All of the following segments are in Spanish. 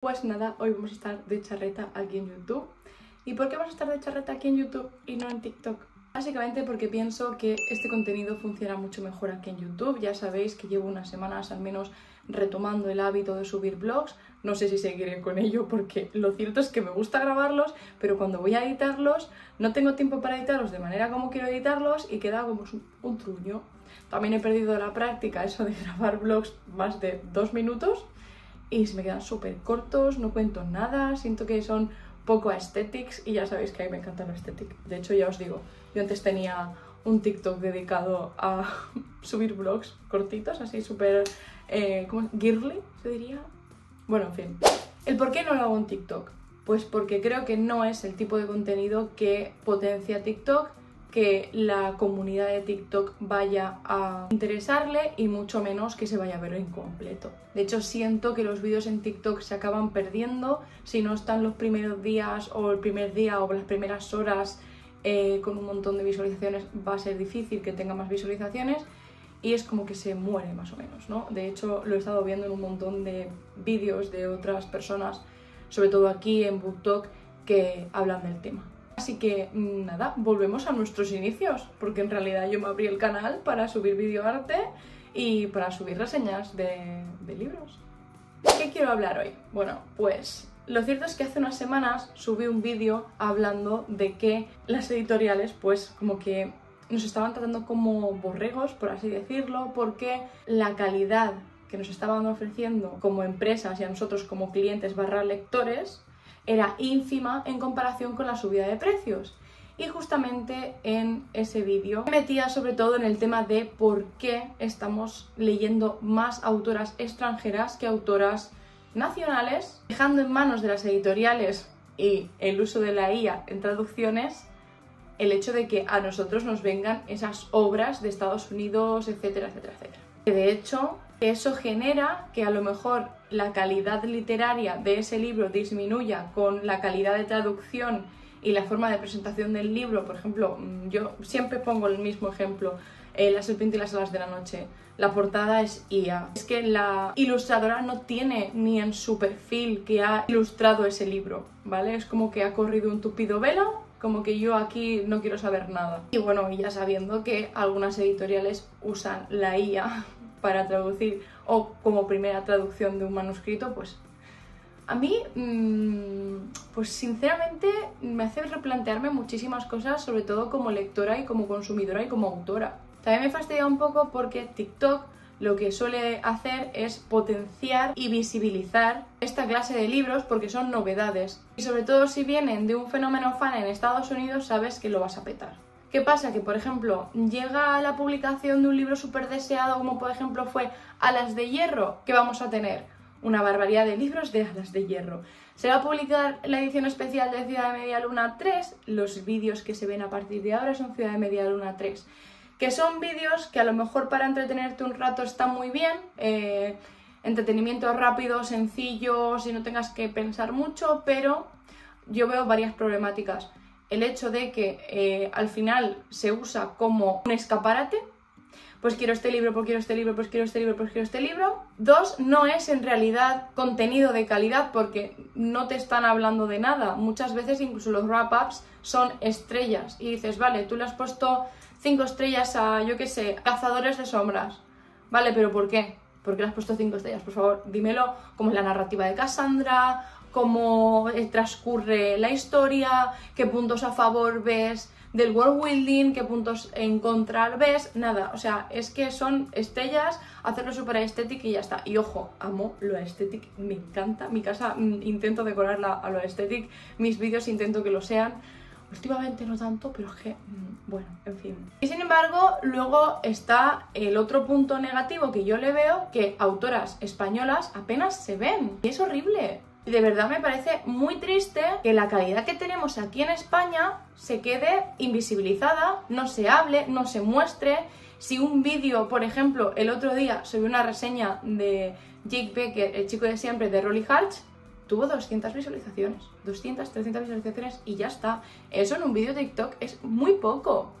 Pues nada, hoy vamos a estar de charreta aquí en YouTube. ¿Y por qué vamos a estar de charreta aquí en YouTube y no en TikTok? Básicamente porque pienso que este contenido funciona mucho mejor aquí en YouTube. Ya sabéis que llevo unas semanas al menos retomando el hábito de subir vlogs. No sé si seguiré con ello porque lo cierto es que me gusta grabarlos, pero cuando voy a editarlos no tengo tiempo para editarlos de manera como quiero editarlos y queda como un truño. También he perdido la práctica eso de grabar vlogs más de 2 minutos y se me quedan súper cortos, no cuento nada, siento que son poco aesthetics y ya sabéis que a mí me encanta lo aesthetic. De hecho, ya os digo, yo antes tenía un TikTok dedicado a subir vlogs cortitos, así súper, girly, se diría. Bueno, en fin. ¿El por qué no lo hago en TikTok? Pues porque creo que no es el tipo de contenido que potencia TikTok, que la comunidad de TikTok vaya a interesarle y mucho menos que se vaya a ver en completo. De hecho, siento que los vídeos en TikTok se acaban perdiendo si no están los primeros días o el primer día o las primeras horas con un montón de visualizaciones. Va a ser difícil que tenga más visualizaciones y es como que se muere más o menos, ¿no? De hecho, lo he estado viendo en un montón de vídeos de otras personas, sobre todo aquí en BookTok, que hablan del tema. Así que nada, volvemos a nuestros inicios, porque en realidad yo me abrí el canal para subir videoarte y para subir reseñas de libros. ¿Qué quiero hablar hoy? Bueno, pues lo cierto es que hace unas semanas subí un vídeo hablando de que las editoriales pues como que nos estaban tratando como borregos, por así decirlo, porque la calidad que nos estaban ofreciendo como empresas y a nosotros como clientes / lectores era ínfima en comparación con la subida de precios. Y justamente en ese vídeo me metía sobre todo en el tema de por qué estamos leyendo más autoras extranjeras que autoras nacionales, dejando en manos de las editoriales y el uso de la IA en traducciones el hecho de que a nosotros nos vengan esas obras de Estados Unidos, etcétera, etcétera, etcétera. Que de hecho, eso genera que a lo mejor la calidad literaria de ese libro disminuya con la calidad de traducción y la forma de presentación del libro. Por ejemplo, yo siempre pongo el mismo ejemplo, La serpiente y las alas de la noche. La portada es IA. Es que la ilustradora no tiene ni en su perfil que ha ilustrado ese libro, ¿vale? Es como que ha corrido un tupido velo, como que yo aquí no quiero saber nada. Y bueno, ya sabiendo que algunas editoriales usan la IA para traducir o como primera traducción de un manuscrito, pues a mí, pues sinceramente me hace replantearme muchísimas cosas, sobre todo como lectora y como consumidora y como autora. También me fastidia un poco porque TikTok lo que suele hacer es potenciar y visibilizar esta clase de libros porque son novedades. Y sobre todo si vienen de un fenómeno fan en Estados Unidos, sabes que lo vas a petar. ¿Qué pasa? Que, por ejemplo, llega la publicación de un libro súper deseado, como por ejemplo fue Alas de Hierro, que vamos a tener una barbaridad de libros de Alas de Hierro. Se va a publicar la edición especial de Ciudad de Media Luna 3, los vídeos que se ven a partir de ahora son Ciudad de Media Luna 3, que son vídeos que a lo mejor para entretenerte un rato están muy bien, entretenimiento rápido, sencillo, si no tengas que pensar mucho, pero yo veo varias problemáticas. El hecho de que al final se usa como un escaparate, pues quiero este libro, pues quiero este libro, pues quiero este libro, pues quiero este libro. 2, no es en realidad contenido de calidad porque no te están hablando de nada. Muchas veces incluso los wrap-ups son estrellas y dices, vale, tú le has puesto 5 estrellas a, yo qué sé, Cazadores de Sombras. Vale, pero ¿por qué? ¿Por qué le has puesto 5 estrellas? Por favor, dímelo, cómo es la narrativa de Cassandra, cómo transcurre la historia, qué puntos a favor ves del world building, qué puntos en contra ves, nada, o sea, es que son estrellas, hacerlo súper estético y ya está. Y ojo, amo lo estético, me encanta, mi casa intento decorarla a lo estético, mis vídeos intento que lo sean. Últimamente no tanto, pero es que, bueno, en fin. Y sin embargo, luego está el otro punto negativo que yo le veo, que autoras españolas apenas se ven. Y es horrible. Y de verdad me parece muy triste que la calidad que tenemos aquí en España se quede invisibilizada, no se hable, no se muestre. Si un vídeo, por ejemplo, el otro día subí una reseña de Jake Becker, el chico de siempre, de Rolly Harch, tuvo 200 visualizaciones, 200, 300 visualizaciones y ya está. Eso en un vídeo de TikTok es muy poco.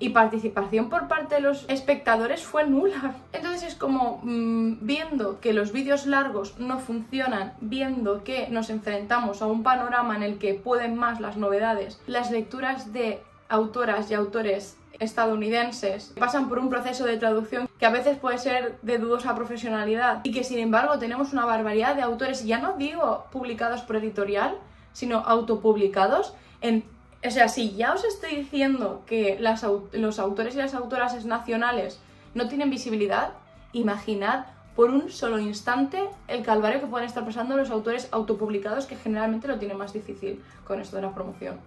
y participación por parte de los espectadores fue nula. Entonces es como viendo que los vídeos largos no funcionan, viendo que nos enfrentamos a un panorama en el que pueden más las novedades, las lecturas de autoras y autores estadounidenses pasan por un proceso de traducción que a veces puede ser de dudosa profesionalidad y que sin embargo tenemos una barbaridad de autores, ya no digo publicados por editorial, sino autopublicados. O sea, si ya os estoy diciendo que los autores y las autoras nacionales no tienen visibilidad, imaginad por un solo instante el calvario que pueden estar pasando los autores autopublicados, que generalmente lo tienen más difícil con esto de la promoción.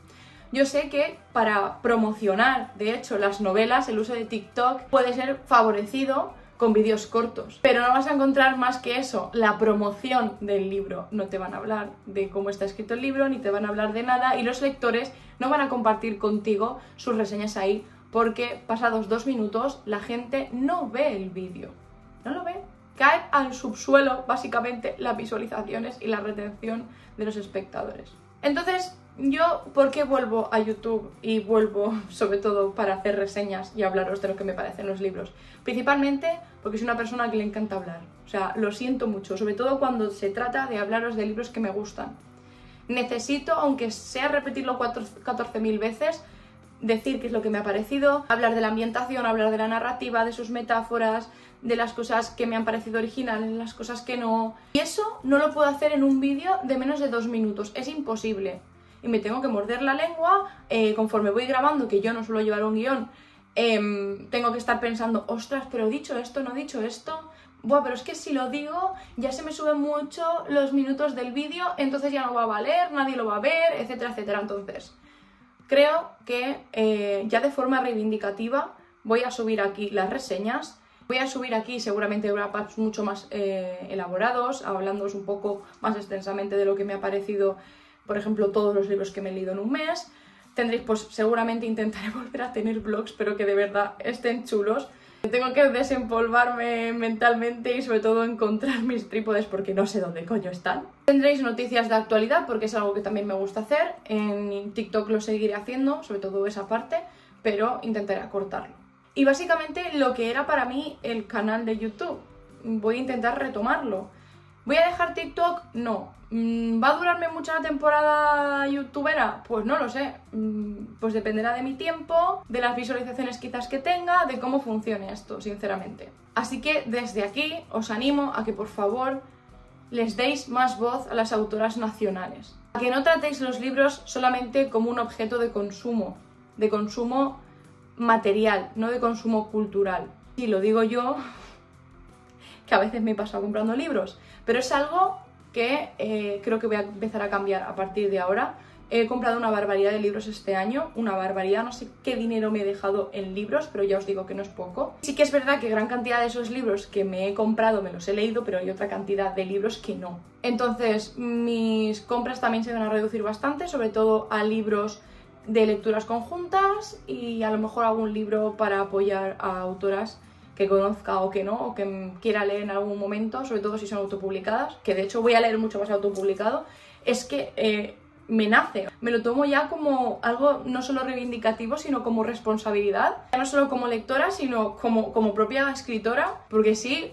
Yo sé que para promocionar, de hecho, las novelas, el uso de TikTok puede ser favorecido con vídeos cortos, pero no vas a encontrar más que eso, la promoción del libro. No te van a hablar de cómo está escrito el libro, ni te van a hablar de nada, y los lectores no van a compartir contigo sus reseñas ahí, porque pasados 2 minutos la gente no ve el vídeo, no lo ve. Cae al subsuelo, básicamente, las visualizaciones y la retención de los espectadores. Entonces, yo, ¿por qué vuelvo a YouTube? Y vuelvo sobre todo para hacer reseñas y hablaros de lo que me parecen los libros. Principalmente porque soy una persona que le encanta hablar. O sea, lo siento mucho, sobre todo cuando se trata de hablaros de libros que me gustan. Necesito, aunque sea repetirlo 14.000 veces, decir qué es lo que me ha parecido, hablar de la ambientación, hablar de la narrativa, de sus metáforas, de las cosas que me han parecido originales, las cosas que no. Y eso no lo puedo hacer en un vídeo de menos de 2 minutos, es imposible. Y me tengo que morder la lengua conforme voy grabando, que yo no suelo llevar un guión. Tengo que estar pensando, ostras, pero he dicho esto, no he dicho esto. Buah, pero es que si lo digo ya se me suben mucho los minutos del vídeo, entonces ya no va a valer, nadie lo va a ver, etcétera, etcétera. Entonces, creo que ya de forma reivindicativa voy a subir aquí las reseñas. Voy a subir aquí seguramente wrap-ups mucho más elaborados, hablándoos un poco más extensamente de lo que me ha parecido. Por ejemplo, todos los libros que me he leído en un mes. Tendréis, pues seguramente intentaré volver a tener vlogs, pero que de verdad estén chulos. Tengo que desempolvarme mentalmente y sobre todo encontrar mis trípodes porque no sé dónde coño están. Tendréis noticias de actualidad porque es algo que también me gusta hacer. En TikTok lo seguiré haciendo, sobre todo esa parte, pero intentaré acortarlo. Y básicamente lo que era para mí el canal de YouTube. Voy a intentar retomarlo. ¿Voy a dejar TikTok? No. ¿Va a durarme mucho la temporada youtubera? Pues no lo sé. Pues dependerá de mi tiempo, de las visualizaciones quizás que tenga, de cómo funcione esto, sinceramente. Así que desde aquí os animo a que por favor les deis más voz a las autoras nacionales. A que no tratéis los libros solamente como un objeto de consumo material, no de consumo cultural. Y lo digo yo, que a veces me he pasado comprando libros, pero es algo que creo que voy a empezar a cambiar a partir de ahora. He comprado una barbaridad de libros este año, una barbaridad, no sé qué dinero me he dejado en libros, pero ya os digo que no es poco. Sí que es verdad que gran cantidad de esos libros que me he comprado me los he leído, pero hay otra cantidad de libros que no. Entonces mis compras también se van a reducir bastante, sobre todo a libros de lecturas conjuntas y a lo mejor algún libro para apoyar a autoras que conozca o que no, o que quiera leer en algún momento, sobre todo si son autopublicadas, que de hecho voy a leer mucho más autopublicado. Es que me nace, me lo tomo ya como algo no solo reivindicativo, sino como responsabilidad, ya no solo como lectora, sino como propia escritora, porque sí,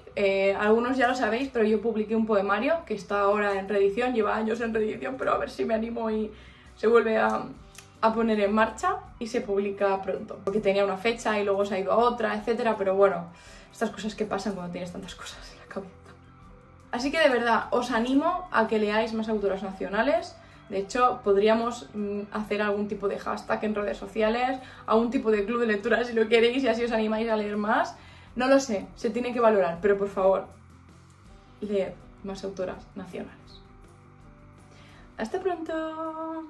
algunos ya lo sabéis, pero yo publiqué un poemario que está ahora en reedición, lleva años en reedición, pero a ver si me animo y se vuelve a poner en marcha y se publica pronto, porque tenía una fecha y luego se ha ido a otra, etcétera, pero bueno, estas cosas que pasan cuando tienes tantas cosas en la cabeza. Así que de verdad, os animo a que leáis más autoras nacionales. De hecho, podríamos hacer algún tipo de hashtag en redes sociales, algún tipo de club de lectura si lo queréis y así os animáis a leer más. No lo sé, se tiene que valorar, pero por favor, leed más autoras nacionales. ¡Hasta pronto!